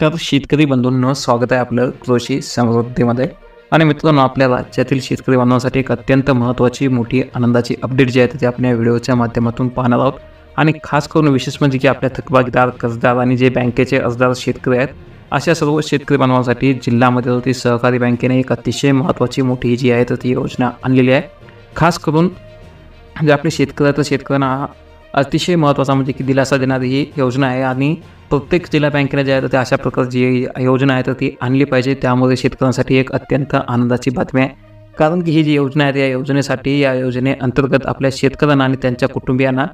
तर शेतकरी बंधूंनो, स्वागत आहे आपलं कृषी समृद्धीमध्ये. आणि मित्रांनो, आपल्या राज्यातील शेतकरी बांधवांसाठी एक अत्यंत महत्त्वाची मोठी आनंदाची अपडेट जी आहे ती आपण या व्हिडिओच्या माध्यमातून पाहणार आहोत. आणि खास करून विशेष म्हणजे की आपल्या थकबाकीदार, कर्जदार आणि जे बँकेचे अर्जदार शेतकरी आहेत, अशा सर्व शेतकरी बांधवांसाठी जिल्हा मध्यवर्ती सहकारी बँकेने एक अतिशय महत्त्वाची मोठी जी आहे तर ती योजना आणलेली आहे. खास करून जे आपले शेतकरी आहेत, शेतकऱ्यांना अतिशय महत्त्वाचा म्हणजे की दिलासा देणारी ही योजना आहे. आणि प्रत्येक जिल्हा बँकेने जे आहे तर ते अशा प्रकारची जी योजना आहे तर ती आणली पाहिजे. त्यामुळे शेतकऱ्यांसाठी एक अत्यंत आनंदाची बातमी आहे. कारण की ही जी योजना आहे, या योजनेअंतर्गत आपल्या शेतकऱ्यांना आणि त्यांच्या कुटुंबियांना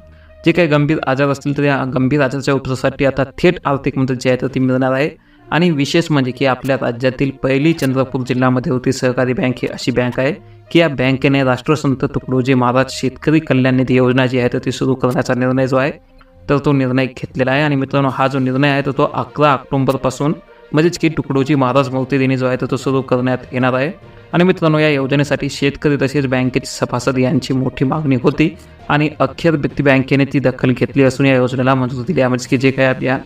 जे काही गंभीर आजार असतील तर या गंभीर आजाराच्या उपचारासाठी आता थेट आर्थिक मदत जी आहे तर ती मिळणार आहे. आणि विशेष म्हणजे की आपल्या राज्यातील पहिली चंद्रपूर जिल्हा मध्यवर्ती सहकारी बँक ही अशी बँक आहे की या बँकेने राष्ट्रसंत तुकडोजी महाराज शेतकरी कल्याण निधी योजना जी आहे तर ती सुरू करण्याचा निर्णय जो आहे तर तो निर्णय घेतलेला आहे. आणि मित्रांनो, हा जो निर्णय आहे तर तो 11 ऑक्टोबरपासून म्हणजेच की तुकडोजी महाराज मूर्ती दिनी जो आहे तर तो सुरू करण्यात येणार आहे. आणि मित्रांनो, या योजनेसाठी शेतकरी तसेच बँकेचे सभासद यांची मोठी मागणी होती आणि अखेर बँकेने ती दखल घेतली असून या योजनेला मंजुरी दिली आहे. म्हणजे की जे काही आपल्या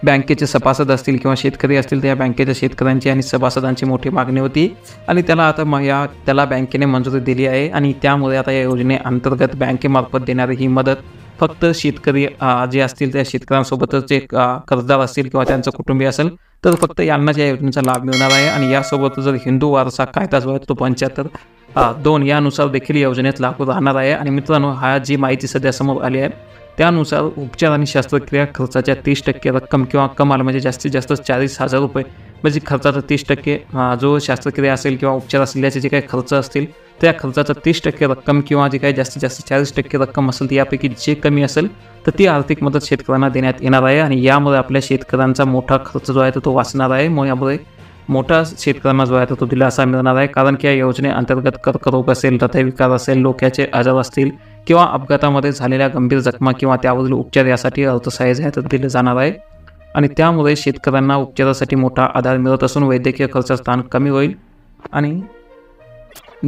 बँकेचे सभासद असतील किंवा शेतकरी असतील तर या बँकेच्या शेतकऱ्यांची आणि सभासदांची मोठी मागणी होती आणि त्याला बँकेने मंजुरी दिली आहे. आणि त्यामुळे आता या योजनेअंतर्गत बँकेमार्फत देणारी ही मदत फक्त शेतकरी जे असतील त्या शेतकऱ्यांसोबतच जे कर्जदार असतील किंवा त्यांचं कुटुंबीय असेल तर फक्त यांनाच या योजनेचा लाभ मिळणार आहे. आणि यासोबत जर हिंदू वारसा कायदा जो आहे तो 75(2) यानुसार देखील योजनेत लागू राहणार आहे. आणि मित्रांनो, हा जी माहिती सध्या समोर आली आहे त्यानुसार उपचार आणि शस्त्रक्रिया खर्चाच्या 30% रक्कम किंवा कमाल म्हणजे जास्तीत जास्त 40,000 रुपये म्हणजे खर्चाचा 30% जो शस्त्रक्रिया असेल किंवा उपचार असेल याचे जे काही खर्च असतील त्या खर्चाचा 30% रक्कम किंवा जे काही जास्तीत जास्त 40% रक्कम असेल यापैकी जे कमी असेल तर ती आर्थिक मदत शेतकऱ्यांना देण्यात येणार आहे. आणि यामुळे आपल्या शेतकऱ्यांचा मोठा खर्च जो आहे तो वाचणार आहे. मग यामुळे मोठा शेतकऱ्यांना जो आहे तो दिलासा मिळणार आहे. कारण की या योजनेअंतर्गत कर्करोग असेल, हृदयविकार असेल, डोक्याचे आजार असतील किंवा अपघातामध्ये झालेल्या गंभीर जखमा किंवा त्यावरील उपचार यासाठी अर्थसहाय्य जे आहे तर दिले जाणार आहे. आणि त्यामुळे शेतकऱ्यांना उपचारासाठी मोठा आधार मिळत असून वैद्यकीय खर्चाचं स्थान कमी होईल. आणि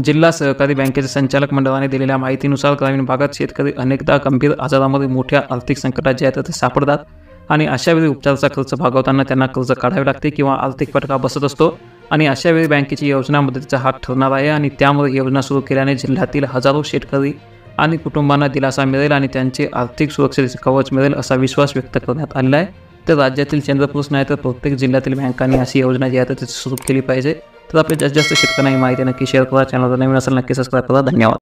जिल्हा सहकारी बँकेच्या संचालक मंडळाने दिलेल्या माहितीनुसार ग्रामीण भागात शेतकरी अनेकदा गंभीर आजारामध्ये मोठ्या आर्थिक संकटात जे आहेत ते सापडतात. आणि अशावेळी उपचाराचा खर्च भागवताना त्यांना कर्ज काढावे लागते किंवा आर्थिक फटका बसत असतो. आणि अशावेळी बँकेची योजना मदतीचा हात ठरणार आहे. आणि त्यामुळे योजना सुरू केल्याने जिल्ह्यातील हजारो शेतकरी आणि कुटुंबांना दिलासा मिळेल आणि त्यांचे आर्थिक सुरक्षेचे कवच मिळेल असा विश्वास व्यक्त करण्यात आलेला आहे. तर राज्यातील चंद्रपूरच नाही तर प्रत्येक जिल्ह्यातील बँकांनी अशी योजना जी आहे ती सुरू केली पाहिजे. तर आपल्या जास्तीत जास्त शेतकऱ्यांना ही माहिती नक्की शेअर करा. चॅनलवर नवीन असेल नक्की सबस्क्राईब करा. धन्यवाद.